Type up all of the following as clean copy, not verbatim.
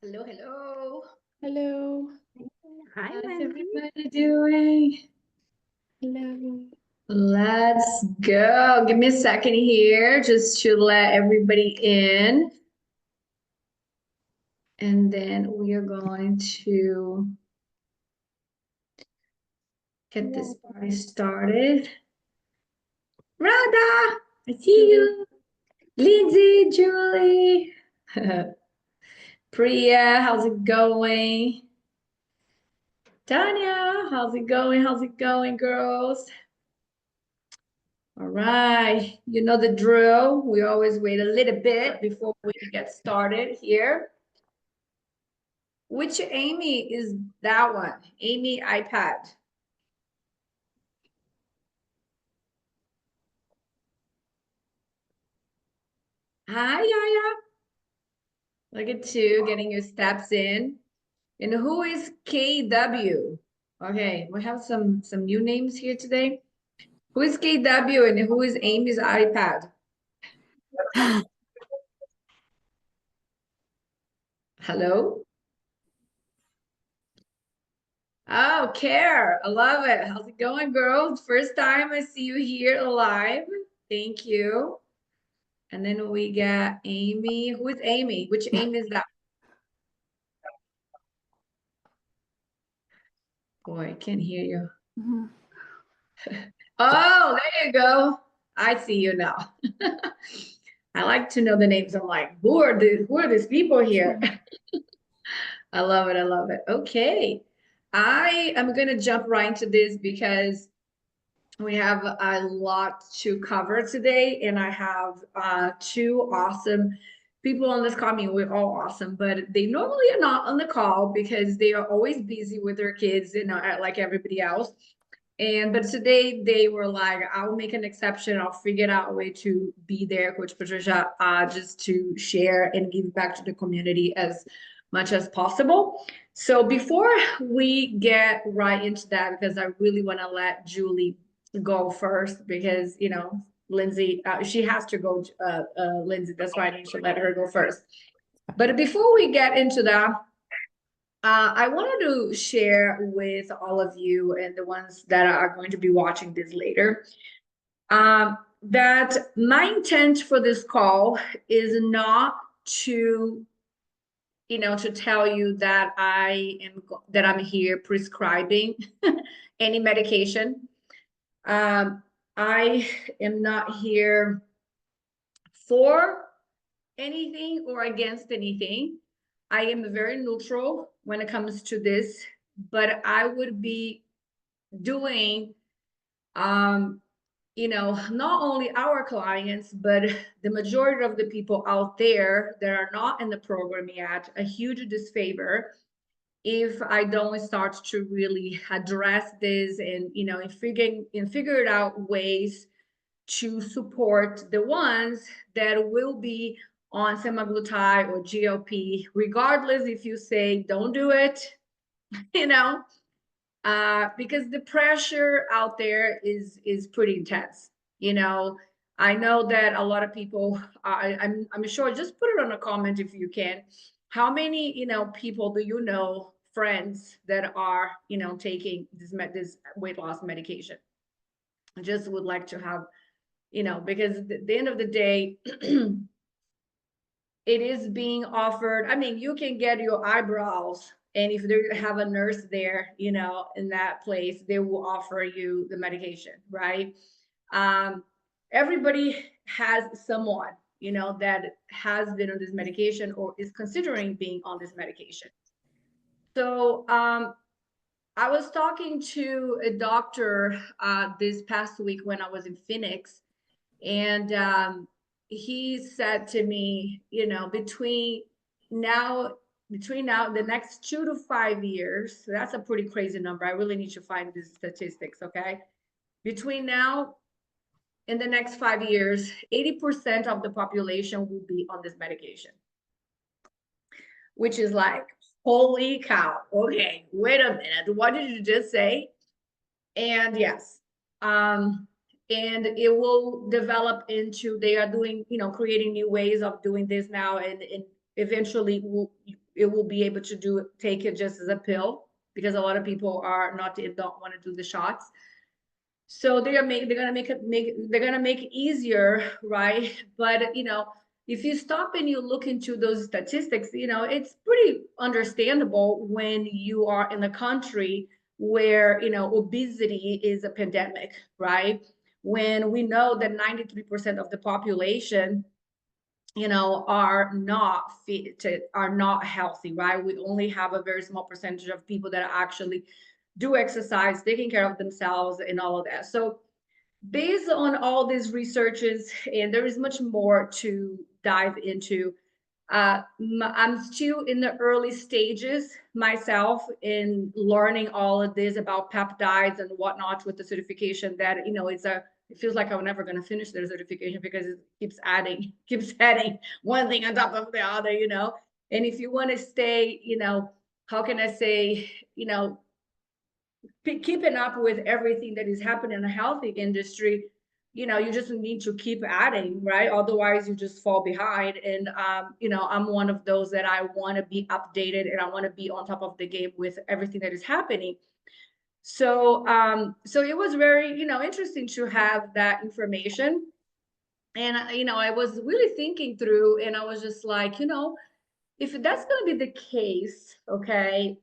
Hello, hello. Hello. Hi, How's Lindsay. everybody doing? Hello. Let's go. Give me a second here just to let everybody in. And then we are going to get this party started. Radha, I see you. Lindsay, Julie. Priya, how's it going? Tanya, how's it going? How's it going, girls? All right, you know the drill. We always wait a little bit before we get started here. Which Amy is that one? Amy iPad. Hi, Yaya. Look at you getting your steps in. And who is KW? Okay, we have some new names here today. Who is KW and who is Amy's iPad? Hello? Oh, Care. I love it. How's it going, girls? First time I see you here live. Thank you. And then we got Amy. Who is Amy? Which Amy is that? Boy, I can't hear you. Mhm. Oh, there you go. I see you now. I like to know the names. I'm like, who are these people here? I love it. I love it. Okay. I am gonna jump right into this because we have a lot to cover today, and I have two awesome people on this call. I mean, we're all awesome, but they normally are not on the call because they are always busy with their kids, you know, like everybody else. And but today they were like, I'll make an exception. I'll figure out a way to be there, Coach Patricia, just to share and give back to the community as much as possible. So before we get right into that, because I really want to let Julie go first, because you know Lindsay, she has to go. Lindsay, that's why I need to let her go first. But before we get into that, I wanted to share with all of you and the ones that are going to be watching this later, that my intent for this call is not to, you know, to tell you that I'm here prescribing any medication. Um, I am not here for anything or against anything. I am very neutral when it comes to this, but I would be doing, um, you know, not only our clients, but the majority of the people out there that are not in the program yet, a huge disfavor if I don't start to really address this and, you know, and figure out ways to support the ones that will be on semaglutide or GLP, regardless if you say don't do it, you know, because the pressure out there is pretty intense. You know, I know that a lot of people. I'm sure. Just put it on a comment if you can. How many people do you know, friends that are taking this weight loss medication? I just would like to have because at the end of the day, it is being offered. I mean, you can get your eyebrows, and if they have a nurse there, in that place, they will offer you the medication, right? Um, Everybody has someone, that has been on this medication or is considering being on this medication. So, I was talking to a doctor this past week when I was in Phoenix, and he said to me, now, between now, the next 2 to 5 years, so that's a pretty crazy number. I really need to find these statistics, okay? Between now and the next 5 years, 80% of the population will be on this medication, which is like, holy cow. Okay, wait a minute. What did you just say? And yes, um, and it will develop into they are doing, creating new ways of doing this now, and eventually it will be able to take it just as a pill, because a lot of people are not don't want to do the shots. So they're gonna they're gonna make it easier, right? But if you stop and you look into those statistics, it's pretty understandable when you are in a country where obesity is a pandemic, right? When we know that 93% of the population are not fit, are not healthy, right? We only have a very small percentage of people that are actually do exercise, taking care of themselves and all of that. So based on all these researches, and there is much more to dive into, I'm still in the early stages myself in learning all of this about peptides and whatnot with the certification that, it feels like I'm never going to finish the certification because it keeps adding, keeps adding one thing on top of the other. And if you want to stay, how can I say, keeping up with everything that is happening in the healthy industry, you just need to keep adding, right? Otherwise you just fall behind. And I'm one of those that I want to be updated and I want to be on top of the game with everything that is happening. So it was very interesting to have that information. And I was really thinking through, and I was just like, if that's going to be the case, okay,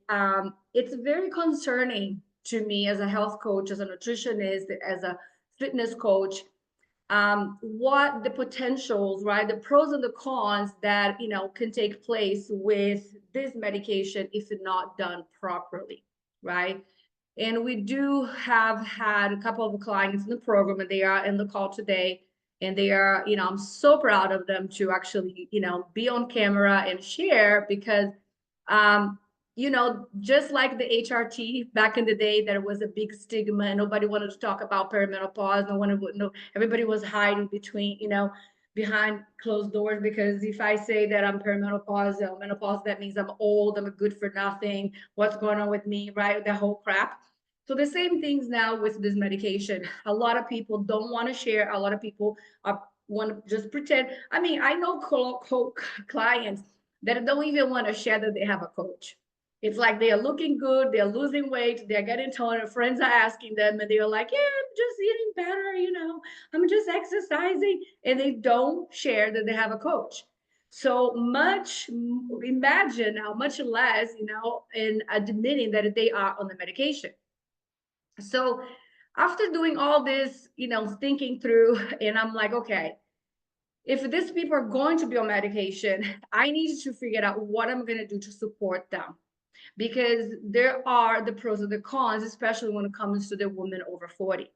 it's very concerning to me as a health coach, as a nutritionist, as a fitness coach, what the potentials, right, the pros and the cons that can take place with this medication if it's not done properly, right? And we do have had a couple of clients in the program, and they are in the call today. And they are, I'm so proud of them to actually, be on camera and share because, just like the HRT back in the day, there was a big stigma and nobody wanted to talk about perimenopause. No one would know. Everybody was hiding behind closed doors, because if I say that I'm perimenopause, menopause, that means I'm old, I'm good for nothing. What's going on with me, right? The whole crap. So the same things now with this medication. A lot of people don't want to share. A lot of people want to just pretend. I mean, I know clients that don't even want to share that they have a coach. It's like they are looking good, they're losing weight, they're getting toned. Friends are asking them, and they're like, "Yeah, I'm just eating better. I'm just exercising," and they don't share that they have a coach. So much, imagine how much less, in admitting that they are on the medication. So after doing all this, thinking through, and I'm like, okay, if these people are going to be on medication, I need to figure out what I'm going to do to support them, because there are the pros and the cons, especially when it comes to the women over 40.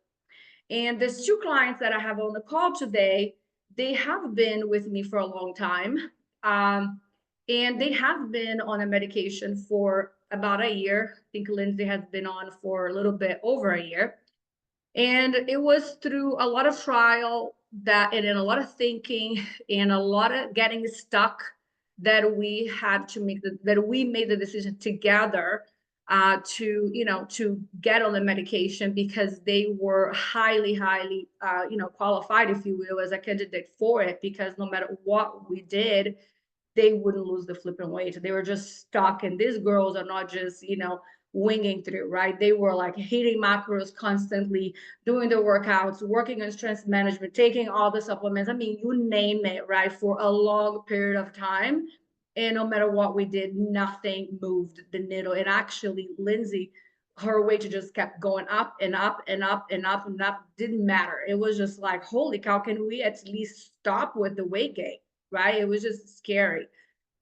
And there's two clients that I have on the call today. They have been with me for a long time. And they have been on a medication for about a year. I think Lindsay has been on for a little bit over a year. And it was through a lot of trial that, and then a lot of thinking and a lot of getting stuck, that we had to that we made the decision together to get on the medication, because they were highly qualified, if you will, as a candidate for it, because no matter what we did, they wouldn't lose the flipping weight. They were just stuck. And these girls are not just, winging through, right? They were like hitting macros constantly, doing the workouts, working on strength management, taking all the supplements. I mean, you name it, right? For a long period of time. And no matter what we did, nothing moved the needle. And actually, Lindsay, her weight just kept going up and up and up and up and up. Didn't matter. It was just like, holy cow, can we at least stop with the weight gain? Right? It was just scary.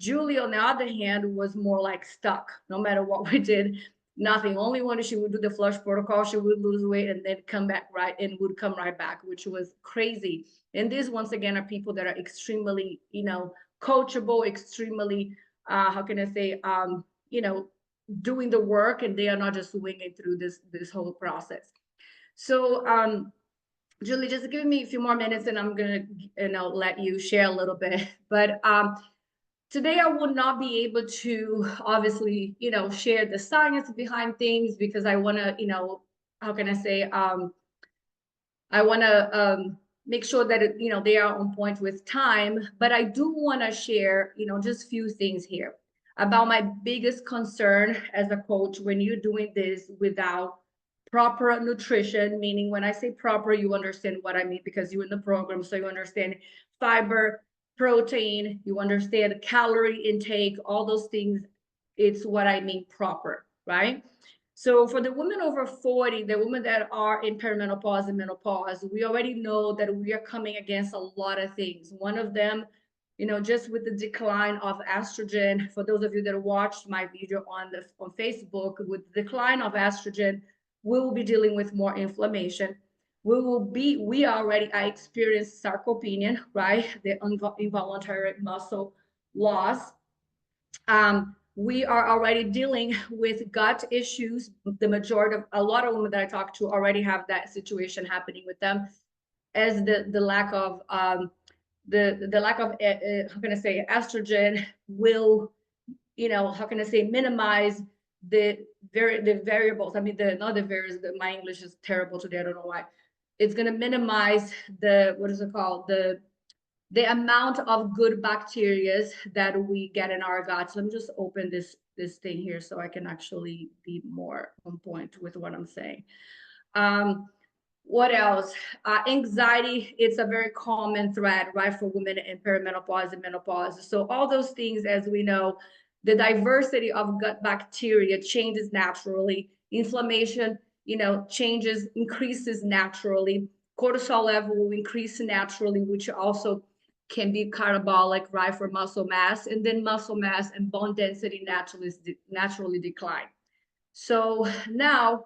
Julie, on the other hand, was more like stuck. No matter what we did, nothing. Only when she would do the flush protocol, she would lose weight and then come back right and would come right back, which was crazy. And these, once again, are people that are extremely, coachable, extremely, how can I say, doing the work, and they are not just winging through this whole process. So, Julie, just give me a few more minutes and I'm gonna, let you share a little bit. But today I will not be able to obviously, share the science behind things, because I want to, how can I say, I want to make sure that they are on point with time. But I do want to share, just few things here. about my biggest concern as a coach when you're doing this without proper nutrition, meaning when I say proper, you understand what I mean because you're in the program, so you understand fiber, protein, you understand calorie intake, all those things. It's what I mean proper, right? So for the women over 40, the women that are in perimenopause and menopause, we already know that we are coming against a lot of things. One of them, just with the decline of estrogen, for those of you that watched my video on Facebook, with the decline of estrogen, we will be dealing with more inflammation. I experienced sarcopenia, right? The involuntary muscle loss. We are already dealing with gut issues. A lot of women that I talk to already have that situation happening with them, as the lack of the lack of how can I say estrogen will, how can I say, minimize the variables. I mean, the not the variables. My English is terrible today. I don't know why. It's going to minimize the, what is it called, the amount of good bacteria that we get in our guts. Let me just open this thing here so I can actually be more on point with what I'm saying. Um, what else? Anxiety, it's a very common thread, right, for women in perimenopause and menopause. So all those things, as we know, the diversity of gut bacteria changes naturally. Inflammation, changes, increases naturally. Cortisol level will increase naturally, which also can be catabolic, right, for muscle mass. And then muscle mass and bone density naturally decline. So now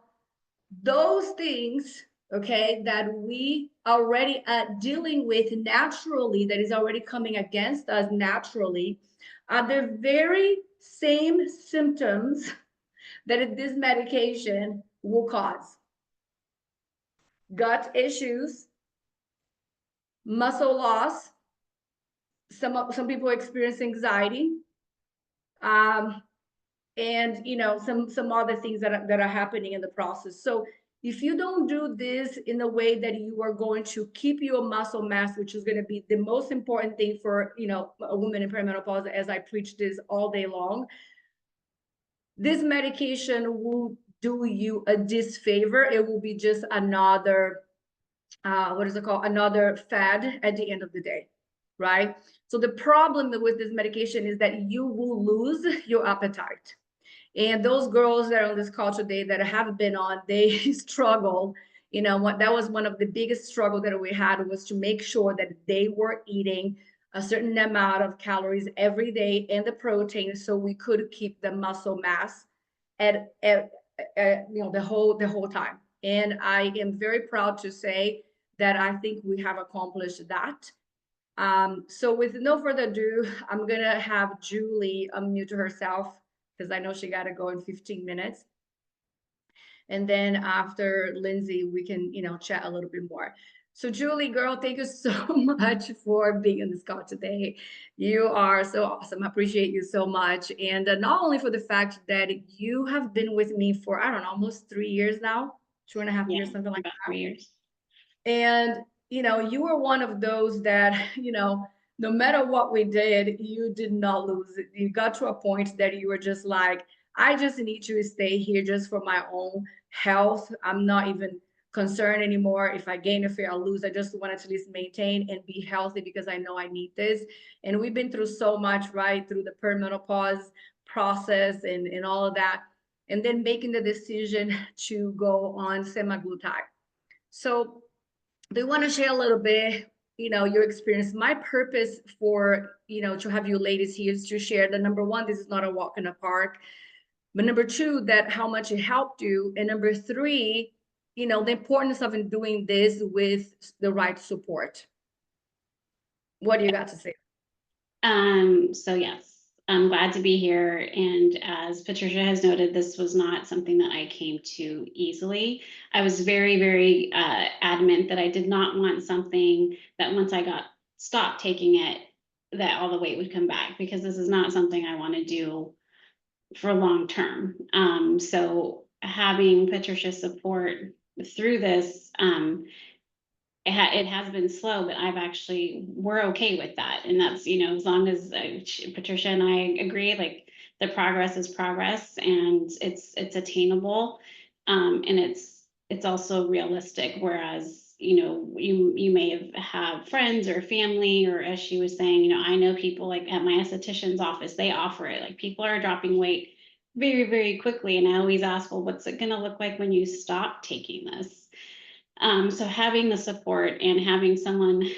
those things, okay, that we already are dealing with naturally, that is already coming against us naturally, are the very same symptoms that this medication will cause. Gut issues, muscle loss, some people experience anxiety, um, and some other things that are happening in the process. So if you don't do this in a way that you are going to keep your muscle mass, which is going to be the most important thing for a woman in perimenopause, as I preach this all day long, this medication will do you a disfavor. It will be just another what is it called, another fad at the end of the day, right? So the problem with this medication is that you will lose your appetite. And those girls that are on this call today that have been on, they struggle. What that was one of the biggest struggle that we had, was to make sure that they were eating a certain amount of calories every day and the protein, so we could keep the muscle mass at the whole time. And I am very proud to say that I think we have accomplished that. So with no further ado, I'm gonna have Julie unmute herself because I know she got to go in 15 minutes. And then after Lindsay, we can, chat a little bit more. So Julie, girl, thank you so much for being on this call today. You are so awesome. I appreciate you so much. And not only for the fact that you have been with me for, I don't know, almost 3 years now, 2.5 years, something like about that. 3 years. And, you were one of those that, no matter what we did, you did not lose it. You got to a point that you were just like, I just need to stay here just for my own health. I'm not even concerned anymore. If I gain a fear, I'll lose. I just wanted to at least maintain and be healthy because I know I need this. And we've been through so much, right? Through the perimenopause process and all of that. And then making the decision to go on semaglutide. So do you want to share a little bit, your experience? My purpose for, to have you ladies here is to share that, number one, this is not a walk in the park, but number two, that how much it helped you, and number three, the importance of doing this with the right support. What do you got to say? So yes, I'm glad to be here. And as Patricia has noted, this was not something that I came to easily. I was very, very adamant that I did not want something that once I got stopped taking it, that all the weight would come back, because this is not something I want to do for long term. So having Patricia's support through this, it has been slow, but we're okay with that. And that's, as long as Patricia and I agree, like, the progress is progress, and it's attainable, and it's also realistic. Whereas, you may have friends or family, or as she was saying, I know people like at my esthetician's office, they offer it. Like, people are dropping weight very, very quickly. And I always ask, well, what's it going to look like when you stop taking this? So having the support and having someone,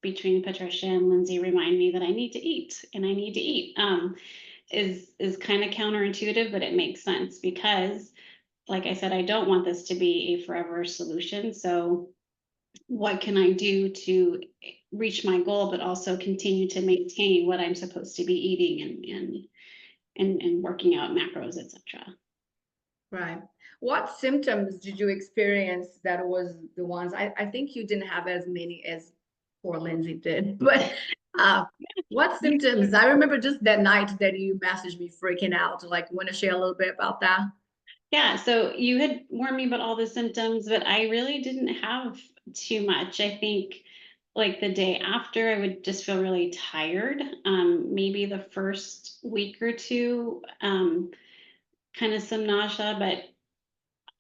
between Patricia and Lindsay, remind me that I need to eat and I need to eat, is kind of counterintuitive, but it makes sense because, like I said, I don't want this to be a forever solution. So what can I do to reach my goal, but also continue to maintain what I'm supposed to be eating, and working out macros, etc. Right. What symptoms did you experience that was the ones, I think you didn't have as many as poor Lindsay did, but what symptoms? I remember just that night that you messaged me freaking out. Like, want to share a little bit about that? Yeah, so you had warned me about all the symptoms, but I really didn't have too much. I think, like, the day after, I would just feel really tired. Maybe the first week or two, kind of some nausea, but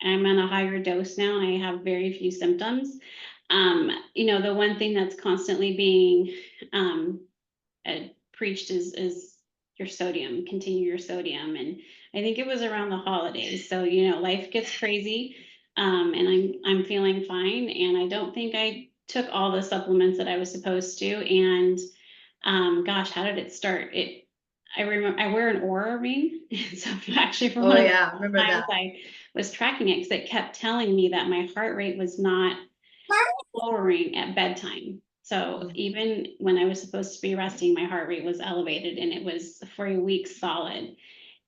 I'm on a higher dose now and I have very few symptoms. The one thing that's constantly being, preached is your sodium, continue your sodium. And I think it was around the holidays. So, life gets crazy. And I'm feeling fine. And I don't think I took all the supplements that I was supposed to. And gosh, how did it start? I remember I wear an aura ring. So actually, for Oh one of the yeah, I remember times that. I was tracking it, because it kept telling me that my heart rate was not lowering at bedtime. So Mhm. even when I was supposed to be resting, my heart rate was elevated, and it was for a week solid.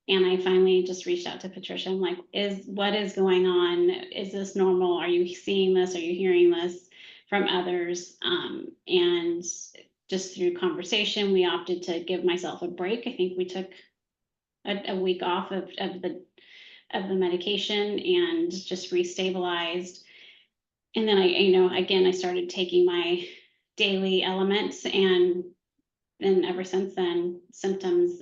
And I finally just reached out to Patricia. I'm like, what is going on? Is this normal? Are you seeing this? Are you hearing this from others? And just through conversation, we opted to give myself a break. I think we took a week off of the medication and just restabilized. And then again, I started taking my daily elements, and then ever since then, symptoms,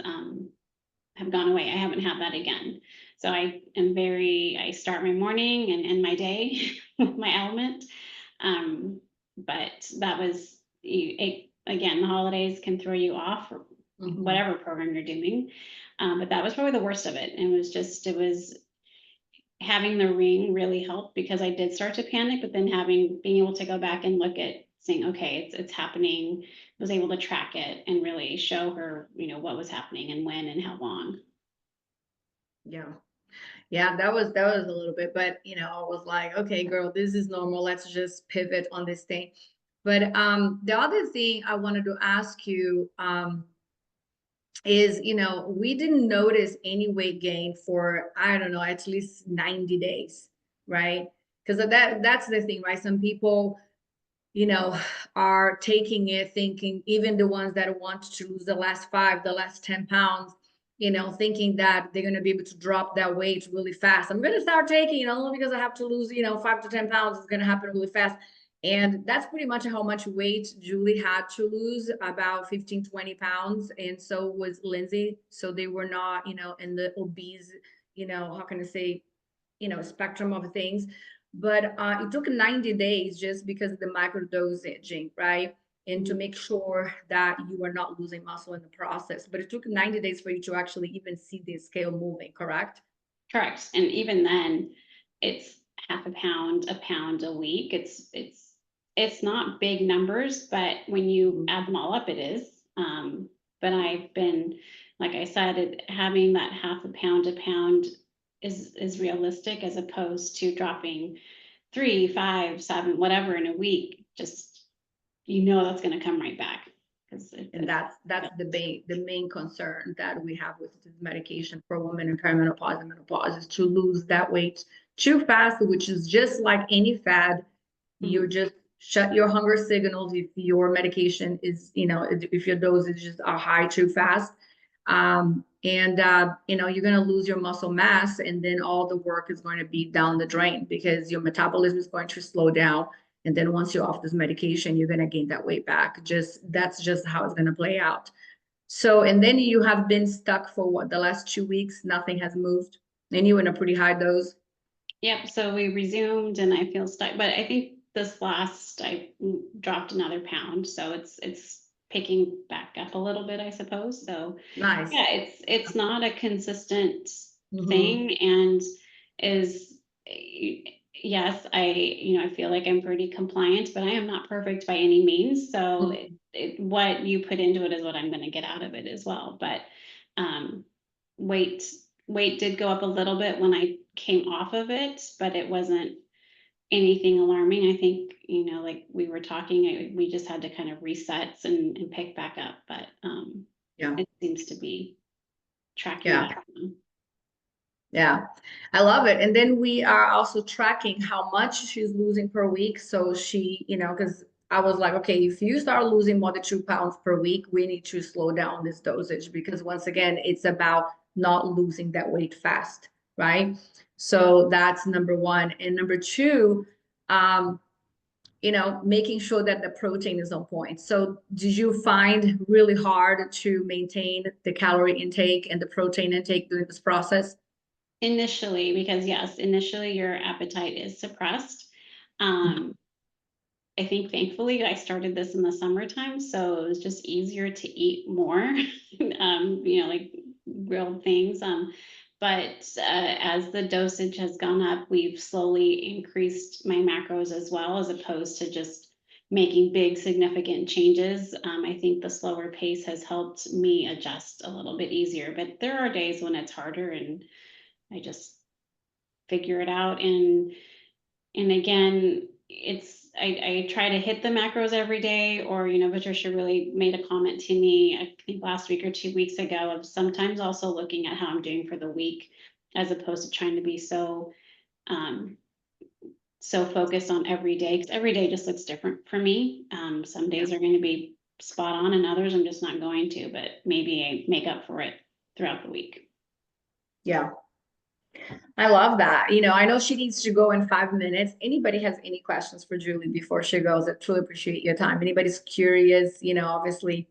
have gone away. I haven't had that again. So I start my morning and end my day with my element. But that was, again, the holidays can throw you off, or Mhm. whatever program you're doing. But that was probably the worst of it. And it was having the ring really helped, because I did start to panic, but then being able to go back and look at saying, okay, it's happening, was able to track it and really show her, what was happening and when and how long. Yeah. Yeah, that was a little bit, but I was like, okay, girl, this is normal. Let's just pivot on this thing. But the other thing I wanted to ask you is, we didn't notice any weight gain for, I don't know, at least 90 days, right? Because that's the thing, right? Some people, you know, are taking it thinking, even the ones that want to lose the last 5, the last 10 pounds, thinking that they're going to be able to drop that weight really fast. I'm going to start taking, only because I have to lose, 5 to 10 pounds. It's going to happen really fast. And that's pretty much how much weight Julie had to lose, about 15, 20 pounds. And so was Lindsay. So they were not, in the obese, how can I say, spectrum of things. But it took 90 days just because of the microdosaging, right? And to Mhm. make sure that you are not losing muscle in the process. But it took 90 days for you to actually even see the scale moving, correct? Correct. And even then, it's half a pound a week. It's not big numbers, but when you Mhm. add them all up, it is. But I've been, like I said, having that half a pound is realistic, as opposed to dropping 3, 5, 7, whatever in a week. Just, that's going to come right back, because And that's the main concern that we have with this medication for women in perimenopause and menopause is to lose that weight too fast, which is just like any fad. You Mhm. just shut your hunger signals if your medication is, if your dosages are high too fast. And you're going to lose your muscle mass, and then all the work is going to be down the drain because your metabolism is going to slow down. And then once you're off this medication, you're going to gain that weight back. That's just how it's going to play out. So, and then you have been stuck for what, the last 2 weeks? Nothing has moved. And you in a pretty high dose. Yep, so we resumed and I feel stuck, but I think this last I dropped another pound, so it's picking back up a little bit, I suppose. So Nice. yeah, it's not a consistent Hmm. thing, and is yes, I feel like I'm pretty compliant, but I am not perfect by any means. So what you put into it is what I'm going to get out of it as well. But um, weight weight did go up a little bit when I came off of it, but it wasn't anything alarming. I think, like we were talking, we just had to kind of reset and pick back up, but Yeah. it seems to be tracking Yeah. back now. Yeah, I love it. And then we are also tracking how much she's losing per week. So she, because I was like, okay, if you start losing more than 2 pounds per week, we need to slow down this dosage because once again, it's about not losing that weight fast, right? So that's number one. And number two, um, making sure that the protein is on point. So did you find really hard to maintain the calorie intake and the protein intake during this process? Initially, because yes, initially your appetite is suppressed. Um, I think thankfully I started this in the summertime, so it was just easier to eat more, like real things. But as the dosage has gone up, we've slowly increased my macros as well, as opposed to just making big significant changes. I think the slower pace has helped me adjust a little bit easier, but there are days when it's harder and I just figure it out. And again, I try to hit the macros every day, or Patricia really made a comment to me, I think last week or 2 weeks ago, of sometimes also looking at how I'm doing for the week, as opposed to trying to be um so focused on every day, because every day just looks different for me. Some Yeah. days are going to be spot on and others I'm just not going to, but maybe I make up for it throughout the week. Yeah. I love that. I know she needs to go in 5 minutes. Anybody has any questions for Julie before she goes? I truly appreciate your time. Anybody's curious, obviously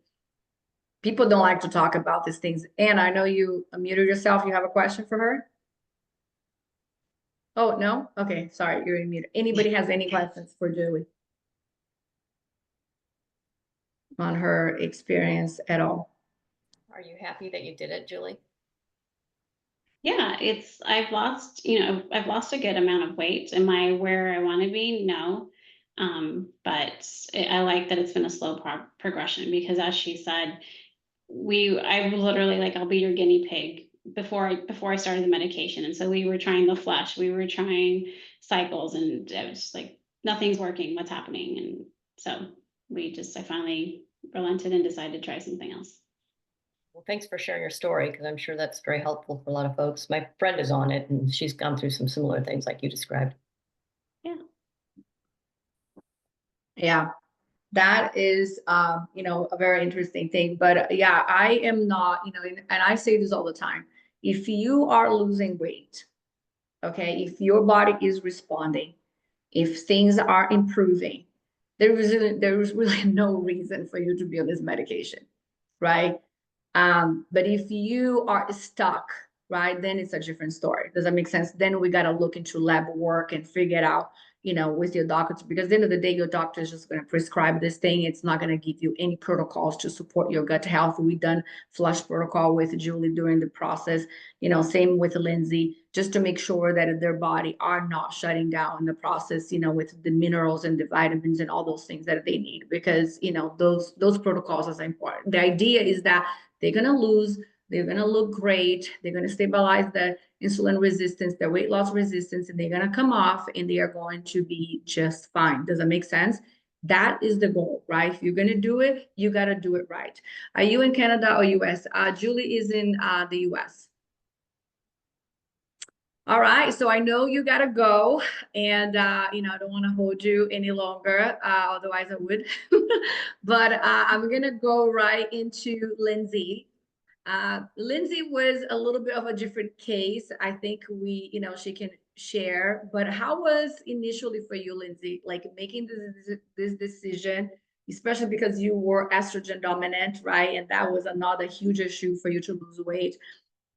people don't like to talk about these things. And I know you muted yourself. You have a question for her? Oh, no? Okay, sorry, you're muted. Anybody has any questions for Julie on her experience at all? Are you happy that you did it, Julie? Yeah, I've lost a good amount of weight. Am I where I want to be? No. But I like that it's been a slow progression, because as she said, I literally, like, I'll be your guinea pig before I started the medication. And so we were trying the flush, we were trying cycles, and I was just like, nothing's working. What's happening? And so I finally relented and decided to try something else. Well, thanks for sharing your story because I'm sure that's very helpful for a lot of folks. My friend is on it and she's gone through some similar things like you described. Yeah. Yeah. That is, a very interesting thing. But yeah, I am not, and I say this all the time. If you are losing weight, okay, if your body is responding, if things are improving, there is really no reason for you to be on this medication, right? But if you are stuck, right, then it's a different story. Does that make sense? Then we got to look into lab work and figure it out, with your doctor, because at the end of the day, your doctor is just going to prescribe this thing. It's not going to give you any protocols to support your gut health. We done flush protocol with Julie during the process, same with Lindsay, just to make sure that their body are not shutting down in the process, with the minerals and the vitamins and all those things that they need, because, those protocols are important. The idea is that they're going to lose, they're going to look great, they're going to stabilize the insulin resistance, the weight loss resistance, and they're going to come off and they are going to be just fine. Does that make sense? That is the goal, right? If you're going to do it, you got to do it right. Are you in Canada or US? Julie is in the US. All right, so I know you gotta go, and I don't want to hold you any longer. Otherwise, I would. But I'm gonna go right into Lindsay. Lindsay was a little bit of a different case. I think she can share. But how was initially for you, Lindsay, like making this decision especially because you were estrogen dominant, right? And that was another huge issue for you to lose weight.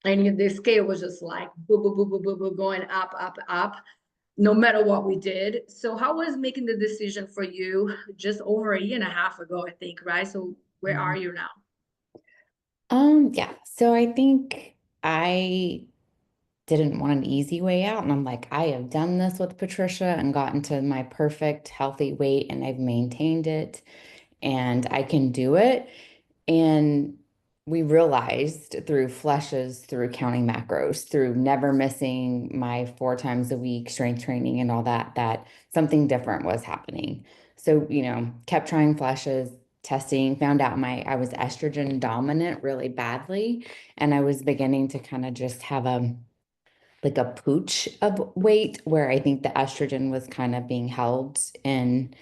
And the scale was just like boo, boo, boo, boo, boo, boo, going up, up, up, no matter what we did. So how was making the decision for you just over a year and a half ago, I think, right? So where are you now? Yeah. So I think I didn't want an easy way out. And I'm like, I have done this with Patricia and gotten to my perfect healthy weight and I've maintained it and I can do it. And we realized through flushes, through counting macros, through never missing my 4 times a week strength training and all that, that something different was happening. So, kept trying flushes, testing, found out I was estrogen dominant really badly. And I was beginning to kind of just have like a pooch of weight where I think the estrogen was kind of being held in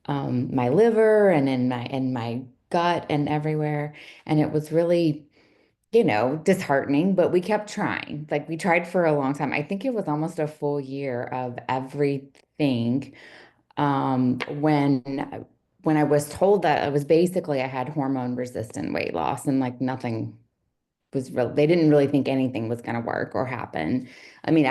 my liver and in my gut and everywhere. And it was really, disheartening, but we kept trying. Like we tried for a long time. I think it was almost a full year of everything. When I was told that it was basically I had hormone resistant weight loss and like nothing was real. They didn't really think anything was going to work or happen. I mean,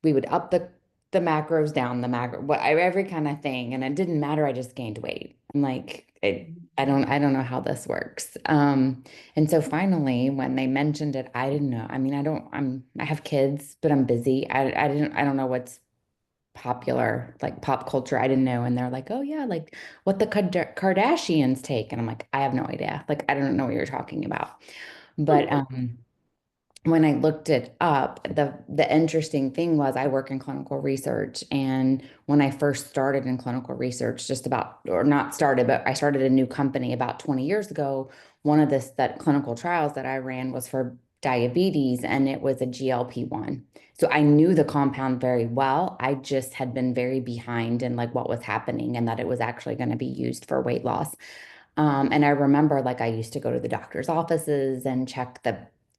we would up the macros, down the macro, every kind of thing, and it didn't matter. I just gained weight. I'm like, I don't know how this works. And so finally, when they mentioned it, I didn't know. I mean, I have kids, but I'm busy. I don't know what's popular, like pop culture. I didn't know. And they're like, oh yeah, like what the Kardashians take. And I'm like, I have no idea. Like, I don't know what you're talking about. But when I looked it up, the interesting thing was I work in clinical research. And when I first started in clinical research, just about, or not started, but I started a new company about 20 years ago. One of that clinical trials that I ran was for diabetes, and it was a GLP-1. So I knew the compound very well. I just had been very behind in like what was happening and that it was actually going to be used for weight loss. And I remember like I used to go to the doctor's offices and check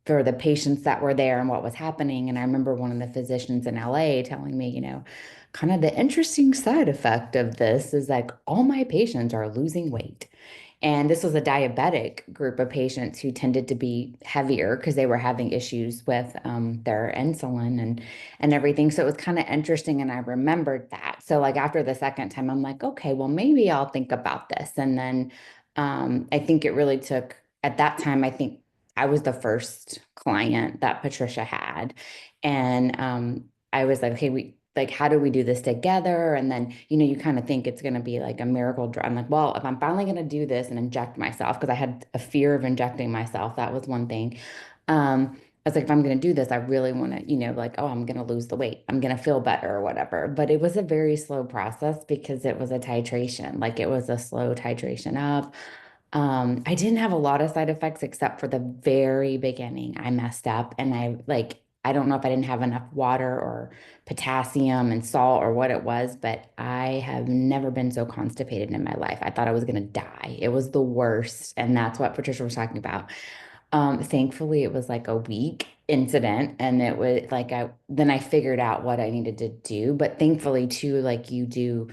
for the patients that were there and what was happening. And I remember one of the physicians in LA telling me, kind of the interesting side effect of this is like all my patients are losing weight. And this was a diabetic group of patients who tended to be heavier because they were having issues with their insulin and everything. So it was kind of interesting. And I remembered that. So like after the second time, I'm like, okay, well, maybe I'll think about this. And then I think it really took, at that time, I think I was the first client that Patricia had. And I was like, okay, how do we do this together? And then, you kind of think it's going to be like a miracle drug. I'm like, well, if I'm finally going to do this and inject myself, because I had a fear of injecting myself, that was one thing. I was like, if I'm going to do this, I really want to, like, oh, I'm going to lose the weight. I'm going to feel better or whatever. But it was a very slow process because it was a titration, like it was a slow titration up. I didn't have a lot of side effects except for the very beginning. I messed up and I don't know if I didn't have enough water or potassium and salt or what it was, but I have never been so constipated in my life. I thought I was going to die. It was the worst. And that's what Patricia was talking about. Thankfully, it was like a week incident, and it was like then I figured out what I needed to do. But thankfully, too, like you do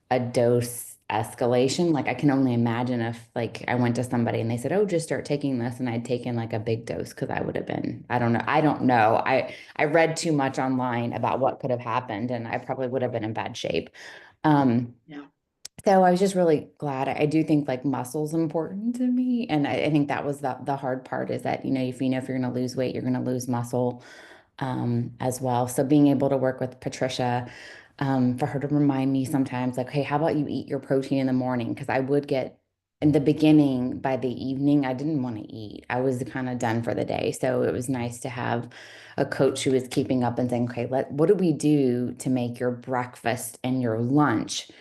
a dose escalation. Like I can only imagine if like I went to somebody and they said, "Oh, just start taking this," and I'd taken like a big dose because I would have been, I don't know, I don't know. I read too much online about what could have happened, and I probably would have been in bad shape. Yeah. So I was just really glad. I do think like muscle's important to me. And I think that was the hard part is that, if if you're going to lose weight, you're going to lose muscle as well. So being able to work with Patricia, for her to remind me sometimes like, hey, how about you eat your protein in the morning? Because I would get in the beginning, by the evening, I didn't want to eat. I was kind of done for the day. So it was nice to have a coach who was keeping up and saying, okay, what do we do to make your breakfast and your lunch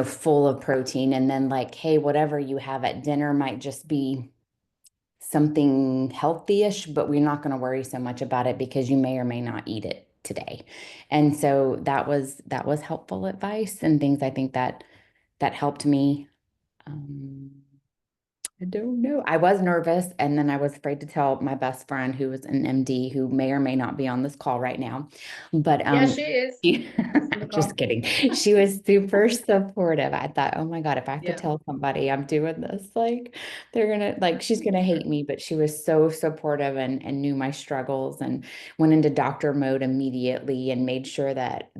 full of protein. And then like, hey, whatever you have at dinner might just be something healthy-ish, but we're not going to worry so much about it because you may or may not eat it today. And so that was helpful advice and things I think that helped me. Um, I don't know. I was nervous, and then I was afraid to tell my best friend, who was an MD, who may or may not be on this call right now. But Yeah, she is. she- On the just call. kidding. She was super supportive. I thought, oh my God, if I have to Yeah. tell somebody I'm doing this, like they're gonna like she's gonna hate me. But she was so supportive and knew my struggles and went into doctor mode immediately and made sure that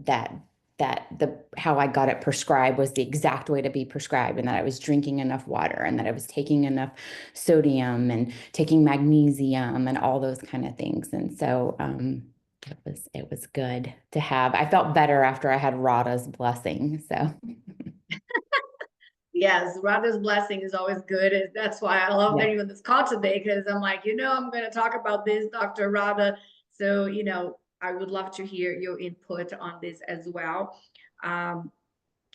the how I got it prescribed was the exact way to be prescribed, and that I was drinking enough water, and that I was taking enough sodium and taking magnesium and all those kind of things. And so it was good to have. I felt better after I had Radha's blessing. So Yes, Radha's blessing is always good. And that's why I love that yeah. you're on this call today, because I'm like, I'm going to talk about this, Dr. Radha. So, I would love to hear your input on this as well. Um,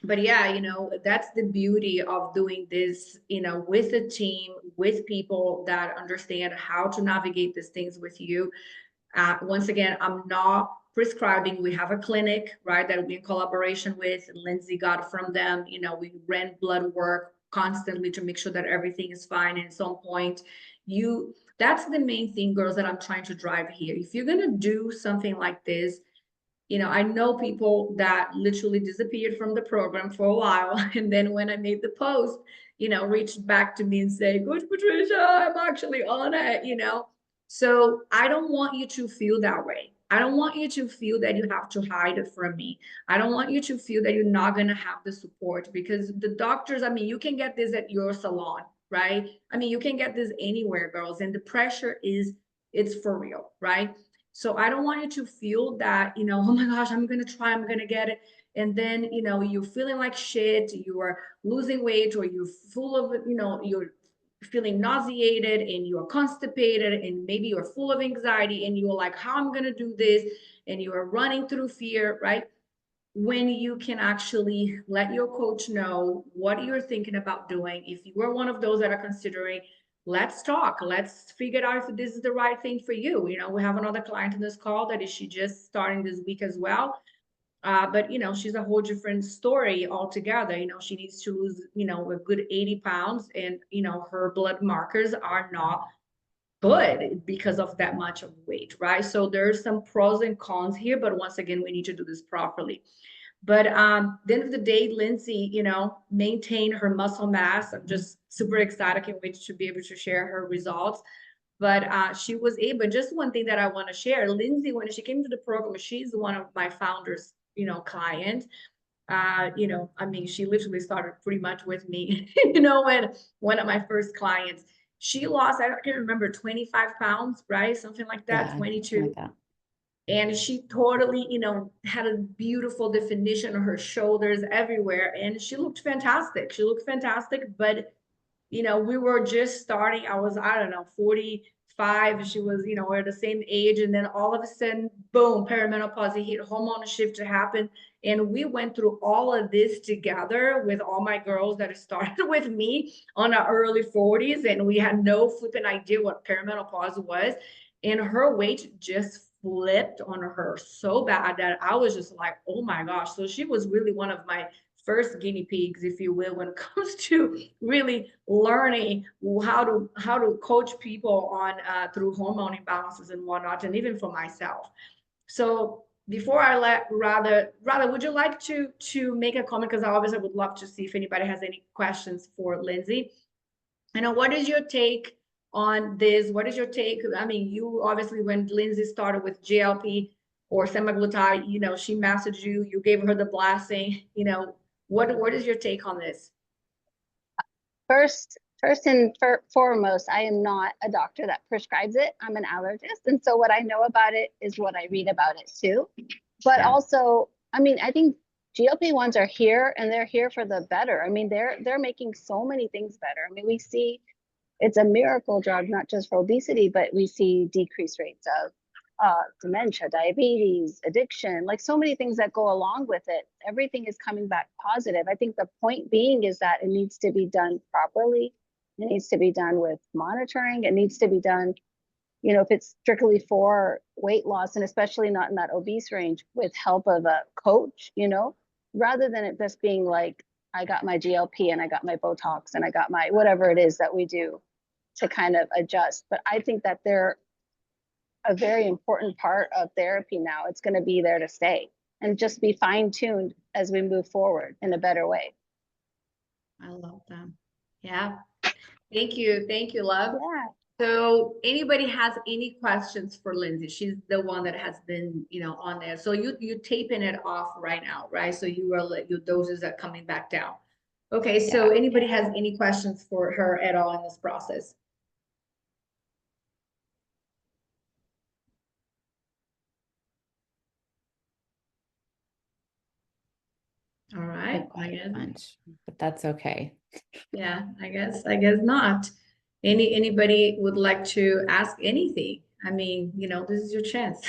but yeah, that's the beauty of doing this, with a team, with people that understand how to navigate these things with you. Once again, I'm not prescribing. We have a clinic, right, that we in collaboration with, and Lindsay got from them. We ran blood work constantly to make sure that everything is fine. And at some point, that's the main thing, girls, that I'm trying to drive here. If you're gonna do something like this, I know people that literally disappeared from the program for a while. And then when I made the post, reached back to me and said, Coach Patricia, I'm actually on it. So I don't want you to feel that way. I don't want you to feel that you have to hide it from me. I don't want you to feel that you're not going to have the support, because the doctors, I mean, you can get this at your salon, right? I mean, you can get this anywhere, girls. And the pressure it's for real, right? So I don't want you to feel that, oh my gosh, I'm going to try, I'm going to get it. And then, you're feeling like shit, you are losing weight, or you're full of, you're feeling nauseated and you're constipated and maybe you're full of anxiety and you're like, how I'm going to do this? And you are running through fear, right? When you can actually let your coach know what you're thinking about doing. If you are one of those that are considering, let's talk. Let's figure out if this is the right thing for you. We have another client in this call that is she just starting this week as well. But she's a whole different story altogether. She needs to lose, a good 80 pounds, and her blood markers are not good because of that much of weight, right? So there's some pros and cons here, but once again, we need to do this properly. But the end of the day, Lindsay, maintain her muscle mass. I'm just super excited. I can't wait to be able to share her results. But she was able, just one thing that I want to share, Lindsay, when she came to the program, she's one of my founders, client. I mean, she literally started pretty much with me, when one of my first clients, she lost, I can't remember, 25 pounds, right? Something like that, Yeah, something 22. like that. And she totally, had a beautiful definition of her shoulders everywhere. And she looked fantastic. She looked fantastic. But, we were just starting. I was, I don't know, 45. She was, we're the same age. And then all of a sudden, boom, perimenopause hit, hormone shift to happen. And we went through all of this together with all my girls that started with me on our early 40s. And we had no flipping idea what perimenopause was. And her weight just flipped on her so bad that I was just like, oh my gosh. So she was really one of my first guinea pigs, if you will, when it comes to really learning how to coach people on through hormone imbalances and whatnot, and even for myself. So before I let Radha, would you like to make a comment? Because I obviously would love to see if anybody has any questions for Lindsay. What is your take on this? What is your take? I mean, you obviously, when Lindsay started with GLP or semaglutide, she messaged you, you gave her the blessing, what is your take on this? First and foremost, I am not a doctor that prescribes it. I'm an allergist. And so what I know about it is what I read about it too. But Yeah. also, I mean, I think GLP-1s are here and they're here for the better. I mean, they're making so many things better. I mean, we see it's a miracle drug, not just for obesity, but we see decreased rates of dementia, diabetes, addiction, like so many things that go along with it. Everything is coming back positive. I think the point being is that it needs to be done properly. It needs to be done with monitoring. It needs to be done, if it's strictly for weight loss, and especially not in that obese range, with help of a coach, rather than it just being like I got my GLP and I got my Botox and I got my whatever it is that we do to kind of adjust. But I think that they're a very important part of therapy now. It's going to be there to stay and just be fine-tuned as we move forward in a better way. I love them. Yeah. Thank you. Thank you, love. Yeah. So anybody has any questions for Lindsay? She's the one that has been, on there. So you taping it off right now, right? So your doses are coming back down. Okay, so anybody has any questions for her at all in this process? All right, I guess. Bunch, but that's okay. Yeah, I guess not. Anybody would like to ask anything? I mean, this is your chance.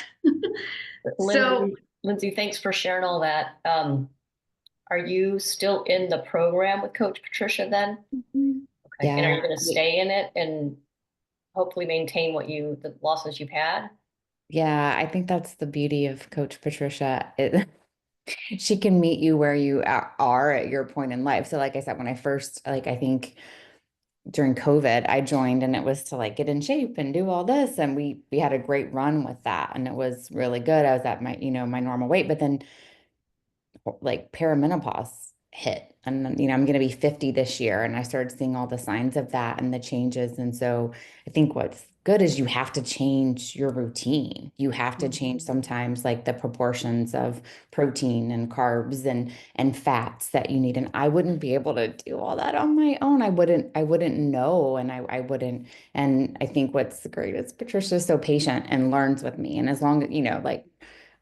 So, Lindsay, thanks for sharing all that. Are you still in the program with Coach Patricia then? Okay. And are you going to stay in it and hopefully maintain the losses you've had? Yeah, I think that's the beauty of Coach Patricia. She can meet you where you are at your point in life. So like I said, when I first, I think during COVID, I joined and it was to like get in shape and do all this. And we had a great run with that. And it was really good. I was at my, my normal weight, but then like perimenopause hit and I'm going to be 50 this year, and I started seeing all the signs of that and the changes. And so I think what's good is you have to change your routine. You have to change sometimes like the proportions of protein and carbs and fats that you need. And I wouldn't be able to do all that on my own. I wouldn't know. And I wouldn't. And I think what's great is Patricia's so patient and learns with me. And as long as, like,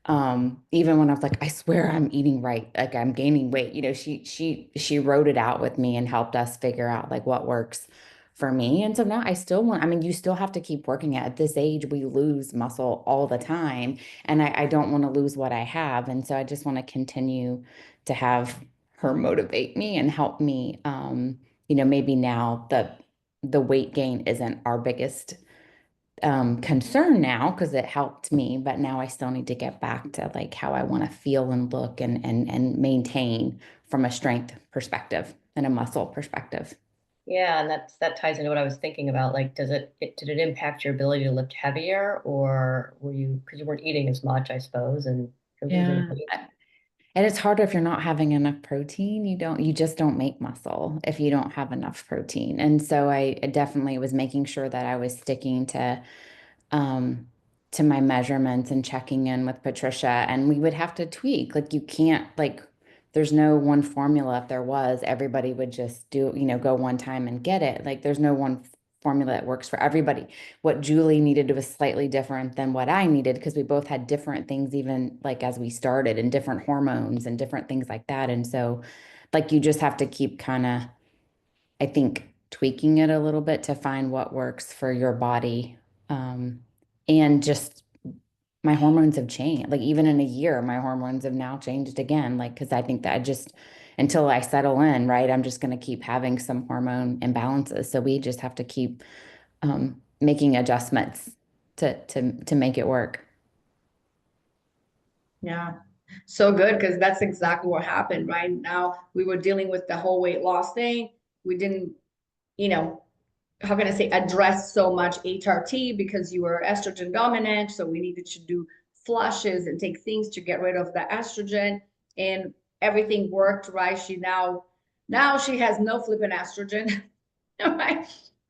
even when I was like, I swear I'm eating right, like I'm gaining weight, she wrote it out with me and helped us figure out like what works for me. And so now I still you still have to keep working at this age. We lose muscle all the time, and I don't want to lose what I have. And so I just want to continue to have her motivate me and help me. Maybe now the weight gain isn't our biggest concern now because it helped me, but now I still need to get back to like how I want to feel and look and maintain from a strength perspective and a muscle perspective. Yeah, and that ties into what I was thinking about. Like, did it impact your ability to lift heavier, or because you weren't eating as much, I suppose, and Yeah. And it's harder if you're not having enough protein. You just don't make muscle if you don't have enough protein. And so I definitely was making sure that I was sticking to my measurements and checking in with Patricia, and we would have to tweak. Like you can't there's no one formula. If there was, everybody would just go one time and get it. Like there's no one formula that works for everybody. What Julie needed was slightly different than what I needed because we both had different things, even like as we started, and different hormones and different things like that. And so like you just have to keep kind of, I think, tweaking it a little bit to find what works for your body. And just my hormones have changed. Like even in a year, my hormones have now changed again. Like, because I think that until I settle in, right, I'm just going to keep having some hormone imbalances. So we just have to keep making adjustments to make it work. Yeah, so good, because that's exactly what happened. Right now, we were dealing with the whole weight loss thing. We didn't, how can I say, address so much HRT because you were estrogen dominant. So we needed to do flushes and take things to get rid of the estrogen, and everything worked, right? Now she has no flipping estrogen. Right?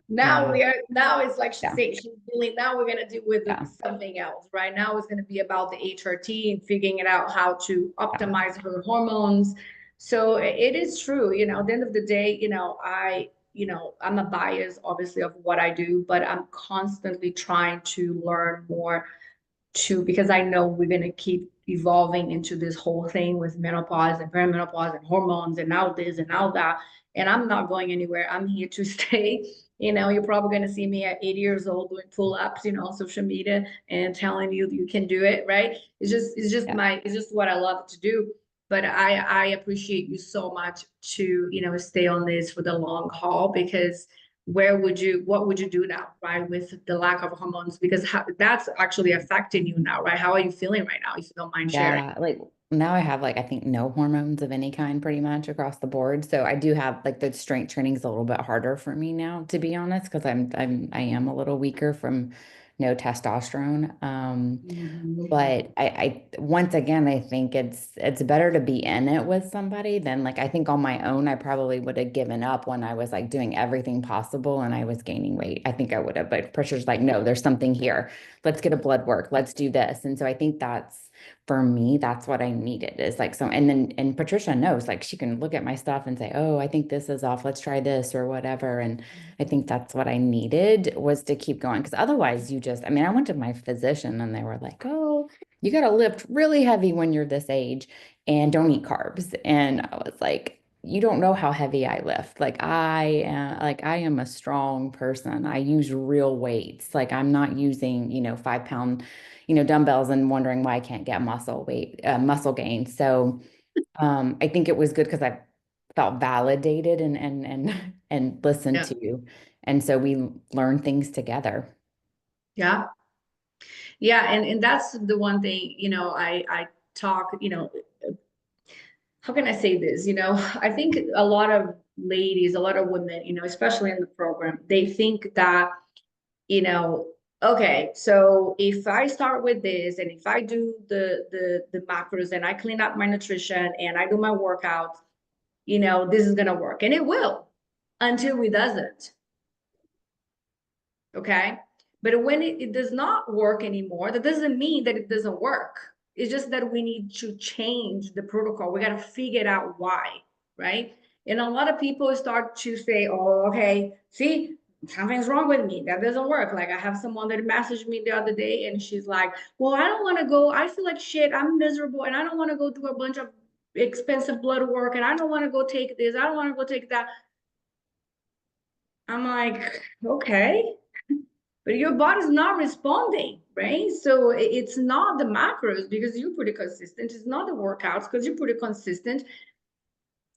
Now it's like she's dealing, now we're gonna deal with something else, right? Now it's gonna be about the HRT and figuring it out how to optimize her hormones. So it is true, at the end of the day, I'm a bias obviously of what I do, but I'm constantly trying to learn more because I know we're going to keep evolving into this whole thing with menopause and perimenopause and hormones and now this and now that. And I'm not going anywhere. I'm here to stay. You're probably going to see me at 80 years old doing pull-ups, on social media and telling you can do it, right? It's just what I love to do. But I appreciate you so much to, stay on this for the long haul, because what would you do now, right? With the lack of hormones, because that's actually affecting you now, right? How are you feeling right now, if you don't mind sharing? Yeah, like now I have like I think no hormones of any kind pretty much across the board. So I do have like the strength training is a little bit harder for me now, to be honest, because I am a little weaker from no testosterone. Mhm. But I once again I think it's better to be in it with somebody than like I think on my own I probably would have given up when I was like doing everything possible and I was gaining weight. I think I would have, but Pressure's like, no, there's something here. Let's get a blood work. Let's do this. And so I think that's for me, that's what I needed is like so and Patricia knows like she can look at my stuff and say, oh, I think this is off. Let's try this or whatever. And I think that's what I needed was to keep going. Because otherwise, I mean, I went to my physician and they were like, oh, you got to lift really heavy when you're this age and don't eat carbs. And I was like, you don't know how heavy I lift. I am a strong person. I use real weights. Like I'm not using, 5 pound, dumbbells and wondering why I can't get muscle gain. So I think it was good because I felt validated and listened Yeah. to. And so we learned things together. Yeah. Yeah. And that's the one thing, I talk, how can I say this? I think a lot of ladies, a lot of women, especially in the program, they think that, okay, so if I start with this and if I do the macros and I clean up my nutrition and I do my workouts, this is gonna work. And it will until it doesn't. Okay. But when it does not work anymore, that doesn't mean that it doesn't work. It's just that we need to change the protocol. We got to figure out why, right? And a lot of people start to say, oh, okay, see, something's wrong with me. That doesn't work. Like I have someone that messaged me the other day and she's like, well, I don't want to go. I feel like shit. I'm miserable and I don't want to go do a bunch of expensive blood work and I don't want to go take this. I don't want to go take that. I'm like, okay, but your body's not responding, right? So it's not the macros because you're pretty consistent. It's not the workouts because you're pretty consistent.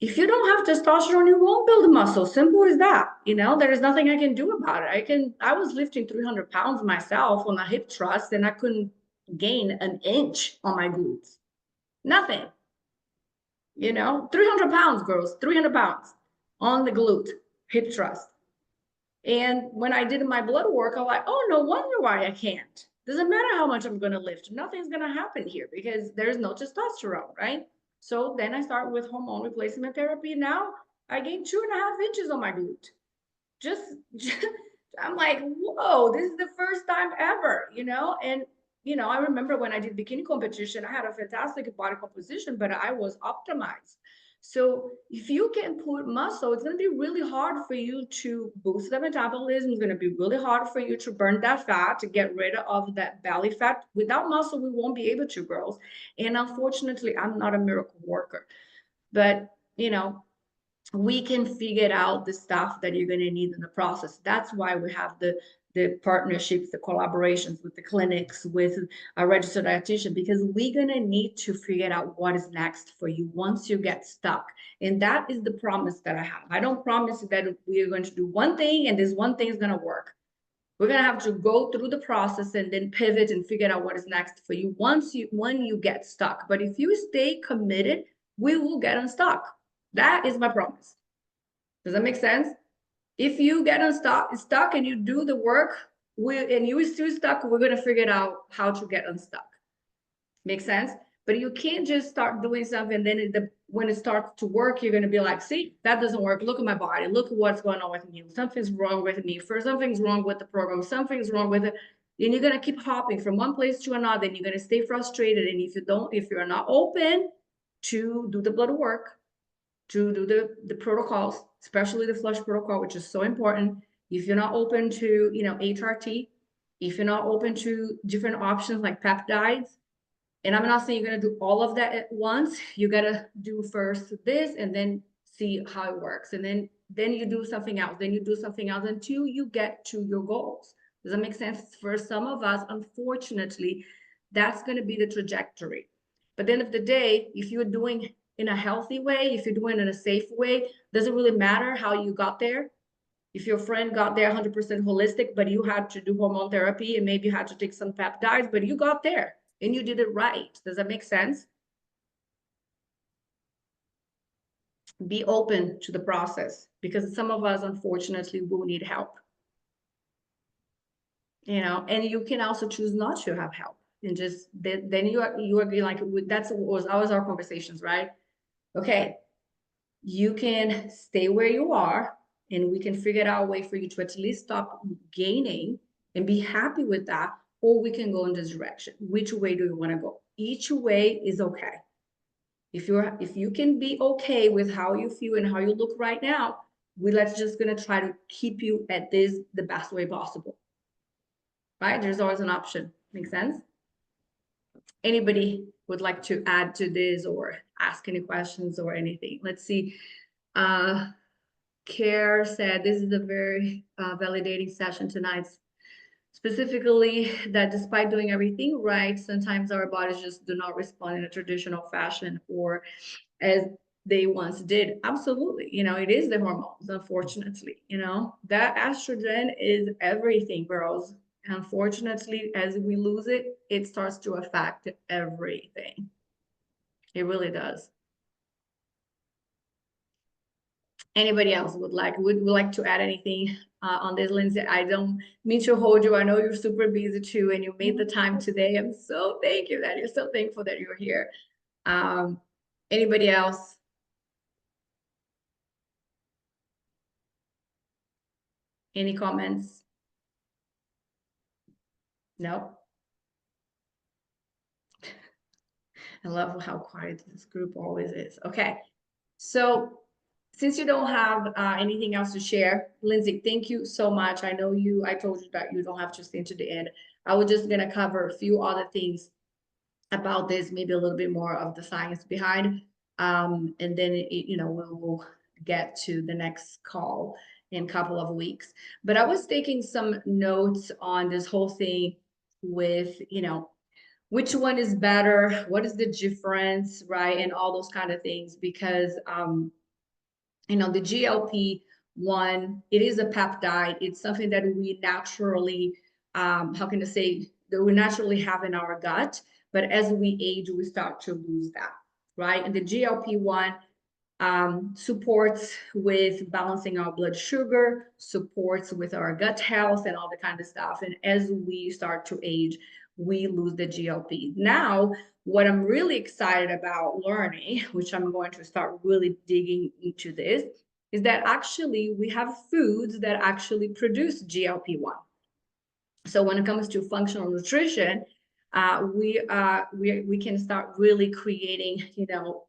If you don't have testosterone, you won't build muscle. Simple as that. There is nothing I can do about it. I was lifting 300 pounds myself on a hip thrust and I couldn't gain an inch on my glutes. Nothing. 300 pounds, girls, 300 pounds on the glute, hip thrust. And when I did my blood work, I'm like, oh, no wonder why I can't. Doesn't matter how much I'm going to lift. Nothing's going to happen here because there's no testosterone, right? So then I start with hormone replacement therapy. Now I gained 2.5 inches on my glute. Just I'm like, whoa, this is the first time ever, And, I remember when I did bikini competition, I had a fantastic body composition, but I was optimized. So if you can put muscle, it's going to be really hard for you to boost the metabolism. It's going to be really hard for you to burn that fat, to get rid of that belly fat. Without muscle, we won't be able to, girls. And unfortunately, I'm not a miracle worker. But, we can figure out the stuff that you're going to need in the process. That's why we have the partnerships, the collaborations with the clinics, with a registered dietitian, because we're going to need to figure out what is next for you once you get stuck. And that is the promise that I have. I don't promise that we are going to do one thing and this one thing is going to work. We're going to have to go through the process and then pivot and figure out what is next for you when you get stuck. But if you stay committed, we will get unstuck. That is my promise. Does that make sense? If you get stuck and you do the work, and you are still stuck, we're gonna figure out how to get unstuck. Make sense? But you can't just start doing something and then when it starts to work, you're gonna be like, see, that doesn't work. Look at my body. Look at what's going on with me. Something's wrong with me. Something's wrong with the program. Something's wrong with it. And you're gonna keep hopping from one place to another, and you're gonna stay frustrated. And if you're not open to do the blood work, to do the protocols, especially the flush protocol, which is so important. If you're not open to, HRT, if you're not open to different options like peptides, and I'm not saying you're going to do all of that at once. You got to do first this and then see how it works. And then you do something else. Then you do something else until you get to your goals. Does that make sense? For some of us, unfortunately, that's going to be the trajectory. But at the end of the day, if you're doing in a healthy way, if you're doing it in a safe way, doesn't really matter how you got there. If your friend got there 100% holistic, but you had to do hormone therapy and maybe you had to take some peptides, but you got there and you did it right. Does that make sense? Be open to the process, because some of us, unfortunately, will need help. You know, and you can also choose not to have help, and just then you agree, like that's was always our conversations, right? Okay, you can stay where you are, and we can figure out a way for you to at least stop gaining and be happy with that, or we can go in this direction. Which way do you want to go? Each way is okay. If you can be okay with how you feel and how you look right now, let's just gonna try to keep you at this the best way possible. Right? There's always an option. Make sense? Anybody would like to add to this or ask any questions or anything? Let's see. Care said this is a very validating session tonight. Specifically, that despite doing everything right, sometimes our bodies just do not respond in a traditional fashion or as they once did. Absolutely. You know, it is the hormones, unfortunately. You know, that estrogen is everything, girls. Unfortunately, as we lose it, it starts to affect everything. It really does. Anybody else would like to add anything on this, Lindsay? I don't mean to hold you. I know you're super busy too, and you made the time today. I'm so thank you that you're so thankful that you're here. Anybody else? Any comments? No. I love how quiet this group always is. Okay, so since you don't have anything else to share, Lindsay, thank you so much. I know I told you that you don't have to stay to the end. I was just gonna cover a few other things about this, maybe a little bit more of the science behind, and then you know, we'll get to the next call in a couple of weeks. But I was taking some notes on this whole thing with, you know, which one is better, what is the difference, right, and all those kind of things, because you know, the GLP-1, it is a peptide. It's something that we naturally, how can I say, that we naturally have in our gut. But as we age, we start to lose that, right? And the GLP-1 supports with balancing our blood sugar, supports with our gut health and all the kind of stuff. And as we start to age, we lose the GLP. Now, what I'm really excited about learning, which I'm going to start really digging into this, is that actually we have foods that actually produce GLP-1. So when it comes to functional nutrition, we can start really creating, you know,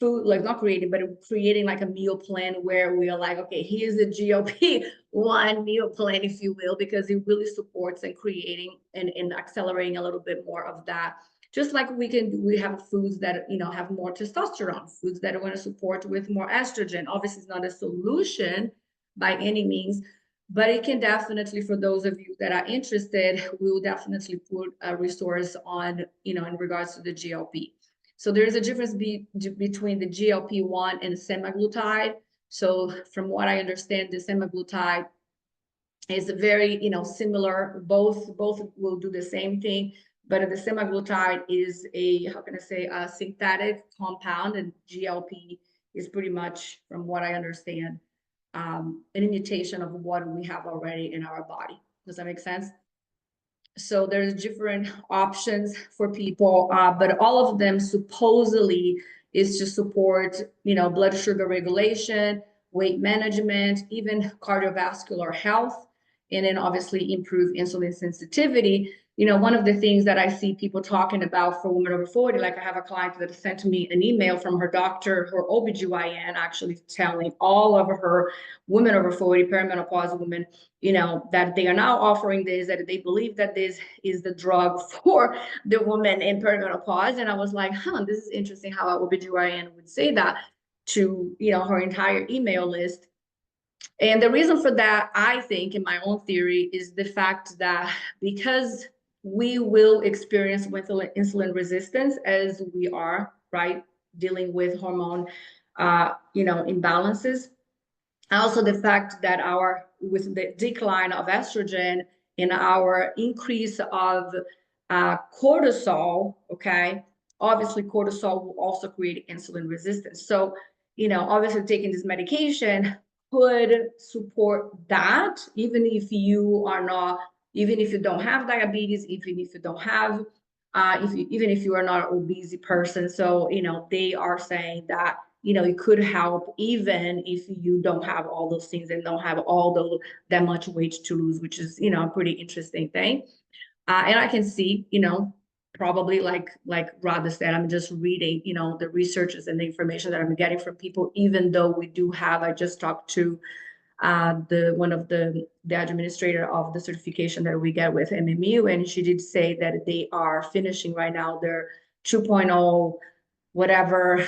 food, like not creating, but creating like a meal plan where we are like, okay, here's the GLP-1 meal plan, if you will, because it really supports and creating and accelerating a little bit more of that. Just like we have foods that, you know, have more testosterone, foods that are going to support with more estrogen. Obviously, it's not a solution by any means, but it can definitely, for those of you that are interested, we will definitely put a resource on, you know, in regards to the GLP. So there's a difference between the GLP-1 and semaglutide. So from what I understand, the semaglutide is very, you know, similar. Both will do the same thing, but the semaglutide is a, how can I say, a synthetic compound, and GLP is pretty much, from what I understand, an imitation of what we have already in our body. Does that make sense? So there's different options for people, but all of them supposedly is to support, you know, blood sugar regulation, weight management, even cardiovascular health, and then obviously improve insulin sensitivity. You know, one of the things that I see people talking about for women over 40, like I have a client that sent me an email from her doctor, her OBGYN, actually telling all of her women over 40, perimenopause women, you know, that they are now offering this, that they believe that this is the drug for the woman in perimenopause. And I was like, this is interesting how an OBGYN would say that to, you know, her entire email list. And the reason for that, I think, in my own theory, is the fact that because we will experience with insulin resistance as we are, right, dealing with hormone, you know, imbalances. Also, the fact that our with the decline of estrogen and our increase of cortisol, okay, obviously cortisol will also create insulin resistance. So, obviously taking this medication could support that, even if you are not, even if you don't have diabetes, even if you don't have, even if you are not an obese person. So, they are saying that, it could help even if you don't have all those things and don't have that much weight to lose, which is, a pretty interesting thing. And I can see, probably like Radha said, I'm just reading, the researches and the information that I'm getting from people, even though we do have, I just talked to one of the administrator of the certification that we get with MMU, and she did say that they are finishing right now their 2.0 whatever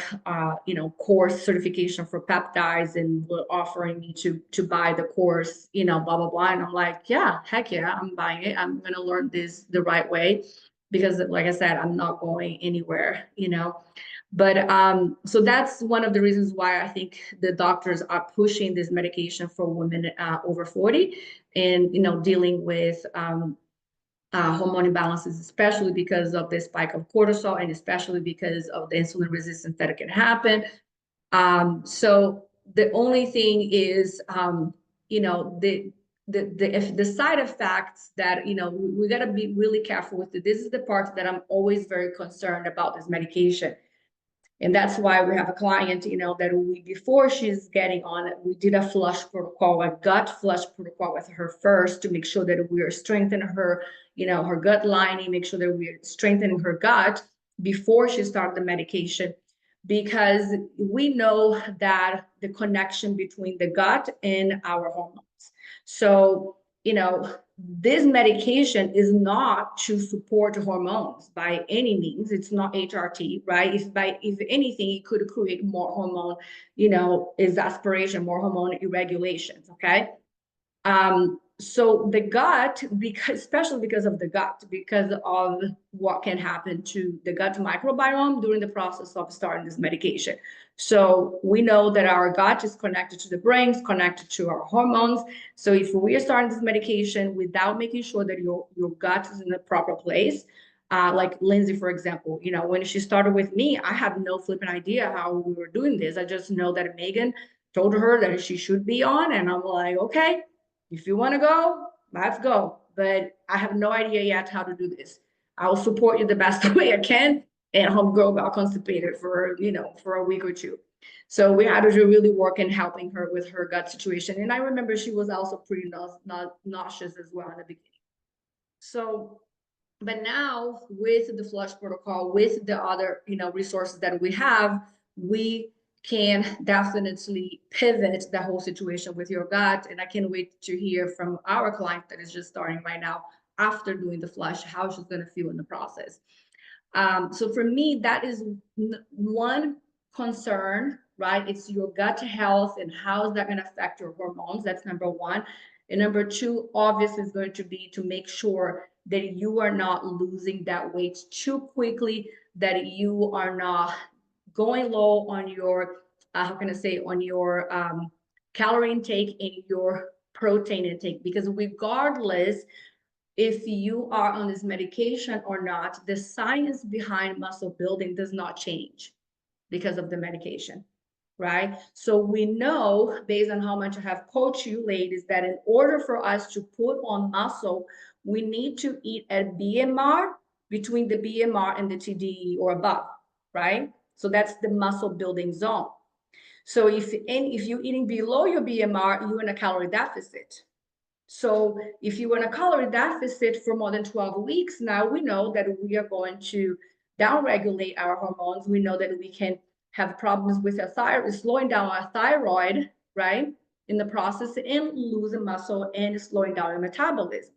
course certification for peptides, and were offering me to buy the course, blah blah blah. And I'm like, yeah, heck yeah, I'm buying it. I'm gonna learn this the right way, because like I said, I'm not going anywhere, But so that's one of the reasons why I think the doctors are pushing this medication for women over 40, and dealing with hormone imbalances, especially because of the spike of cortisol, and especially because of the insulin resistance that can happen. So the only thing is, if the side effects that, we got to be really careful with it. This is the part that I'm always very concerned about this medication. And that's why we have a client, that before she's getting on it, we did a flush protocol, a gut flush protocol with her first, to make sure that we are strengthening her, her gut lining, make sure that we're strengthening her gut before she started the medication. Because we know that the connection between the gut and our hormones. So, this medication is not to support hormones by any means. It's not HRT, right? If anything, it could create more hormone, exasperation, more hormone irregulations. Okay. So the gut, especially because of the gut, because of what can happen to the gut microbiome during the process of starting this medication. So we know that our gut is connected to the brain, is connected to our hormones. So if we are starting this medication without making sure that your gut is in the proper place, like Lindsay, for example, when she started with me, I had no flipping idea how we were doing this. I just know that Megan told her that she should be on, and I'm like, okay, if you want to go, let's go. But I have no idea yet how to do this. I'll support you the best way I can. And homegirl got constipated for a week or two. So we had to really work in helping her with her gut situation. And I remember she was also pretty nauseous as well in the beginning. So, but now with the flush protocol, with the other resources that we have, we can definitely pivot the whole situation with your gut. And I can't wait to hear from our client that is just starting right now after doing the flush, how she's going to feel in the process. So for me, that is one concern, right? It's your gut health and how is that going to affect your hormones. That's number one. And number two, obviously, is going to be to make sure that you are not losing that weight too quickly, that you are not going low on your, how can I say, on your calorie intake and your protein intake. Because regardless if you are on this medication or not, the science behind muscle building does not change because of the medication, right? So we know, based on how much I have coached you ladies, that in order for us to put on muscle, we need to eat at BMR, between the BMR and the TDE or above, right? So that's the muscle building zone. So if you're eating below your BMR, you're in a calorie deficit. So if you want a calorie deficit for more than 12 weeks, now we know that we are going to downregulate our hormones. We know that we can have problems with our thyroid, slowing down our thyroid, right? In the process, and losing muscle and slowing down your metabolism.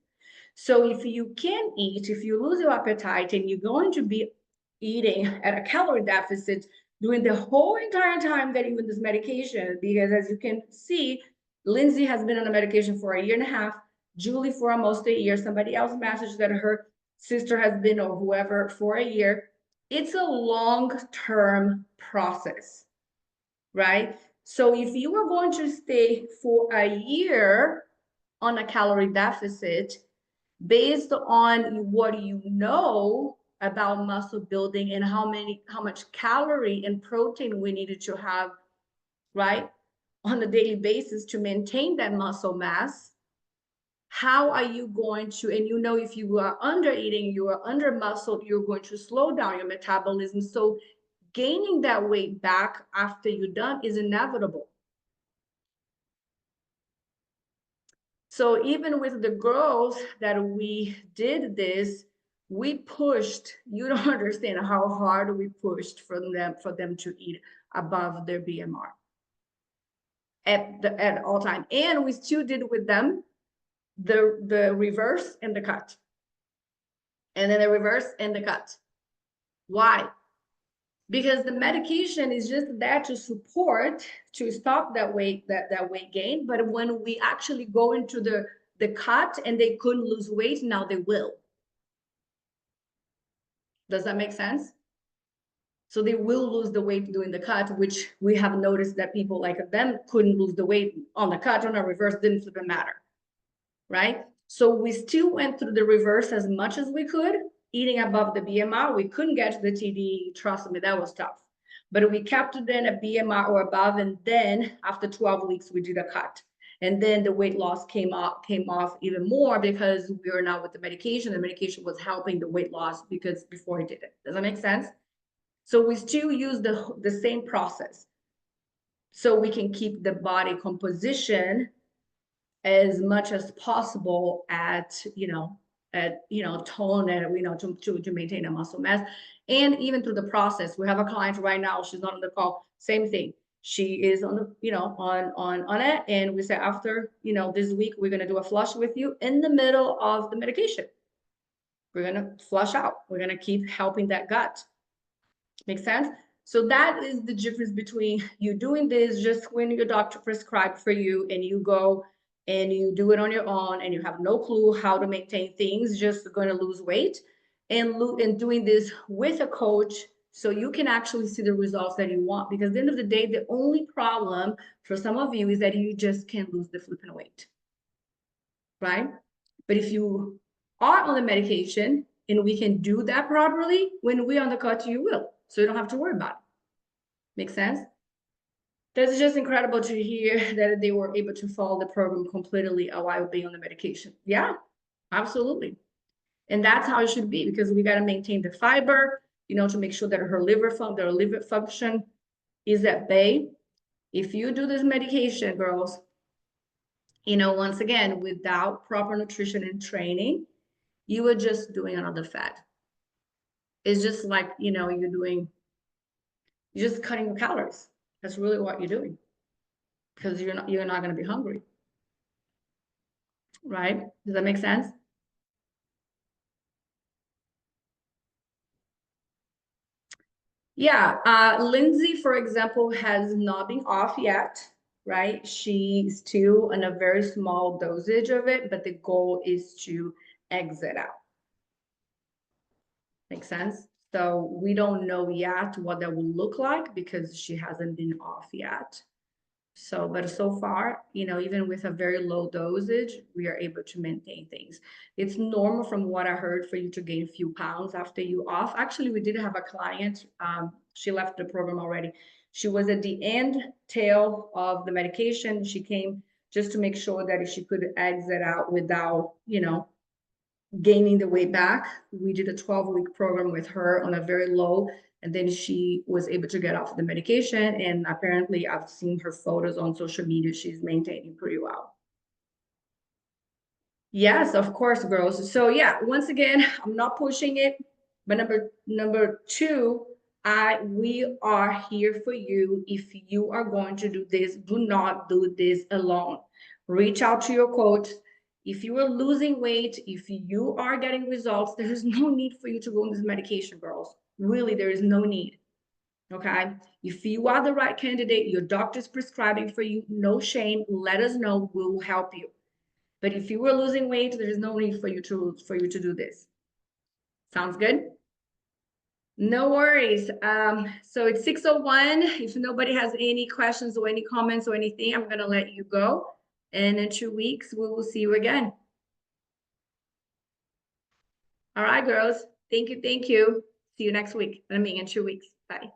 So if you can eat, if you lose your appetite and you're going to be eating at a calorie deficit during the whole entire time that you're in this medication, because as you can see, Lindsay has been on a medication for 1.5 years, Julie for almost 1 year, somebody else messaged that her sister has been, or whoever, for 1 year. It's a long-term process, right? So if you are going to stay for 1 year on a calorie deficit based on what you know about muscle building and how much calorie and protein we needed to have, right, on a daily basis to maintain that muscle mass. How are you going to, and you know, if you are under eating, you are under muscle, you're going to slow down your metabolism. So gaining that weight back after you're done is inevitable. So even with the girls that we did this, we pushed, you don't understand how hard we pushed for them to eat above their BMR at all time. And we still did with them the reverse and the cut. And then the reverse and the cut. Why? Because the medication is just there to support, to stop that weight gain. But when we actually go into the cut and they couldn't lose weight, now they will. Does that make sense? So they will lose the weight doing the cut, which we have noticed that people like them couldn't lose the weight on the cut, on a reverse, didn't even matter, right? So we still went through the reverse as much as we could, eating above the BMR. We couldn't get to the TD, trust me, that was tough. But we kept it in a BMR or above, and then after 12 weeks, we did a cut. And then the weight loss came off even more because we were now with the medication. The medication was helping the weight loss because before he did it. Does that make sense? So we still use the same process. So we can keep the body composition as much as possible at tone and to maintain a muscle mass. And even through the process, we have a client right now, she's not on the call, same thing. She is on the on it, and we say after this week we're going to do a flush with you in the middle of the medication. We're going to flush out, we're going to keep helping that gut. Make sense? So that is the difference between you doing this just when your doctor prescribed for you and you go and you do it on your own and you have no clue how to maintain things, just going to lose weight, and doing this with a coach so you can actually see the results that you want. Because at the end of the day, the only problem for some of you is that you just can't lose the flipping weight, right? But if you are on the medication and we can do that properly, when we're on the cut, you will. So you don't have to worry about it. Make sense? That's just incredible to hear that they were able to follow the program completely while being on the medication. Yeah, absolutely. And that's how it should be, because we got to maintain the fiber, to make sure that their liver function is at bay. If you do this medication, girls, once again, without proper nutrition and training, you are just doing another fad. It's just like, you're just cutting your calories. That's really what you're doing, because you're not going to be hungry, right? Does that make sense? Yeah, Lindsay, for example, has not been off yet, right? She's still in a very small dosage of it, but the goal is to exit out. Make sense? So we don't know yet what that will look like because she hasn't been off yet. So, but so far, even with a very low dosage, we are able to maintain things. It's normal from what I heard for you to gain a few pounds after you off. Actually, we did have a client, she left the program already. She was at the end tail of the medication. She came just to make sure that she could exit out without, gaining the weight back. We did a 12-week program with her on a very low, and then she was able to get off the medication. And apparently I've seen her photos on social media. She's maintaining pretty well. Yes, of course, girls. So yeah, once again, I'm not pushing it, but number two, we are here for you. If you are going to do this, do not do this alone. Reach out to your coach. If you are losing weight, if you are getting results, there is no need for you to go on this medication, girls. Really, there is no need. Okay? If you are the right candidate, your doctor's prescribing for you, no shame. Let us know. We will help you. But if you are losing weight, there is no need for you to do this. Sounds good? No worries. So it's 6:01. If nobody has any questions or any comments or anything, I'm gonna let you go. And in 2 weeks, we will see you again. All right, girls. Thank you. Thank you. See you next week. I mean, in 2 weeks. Bye.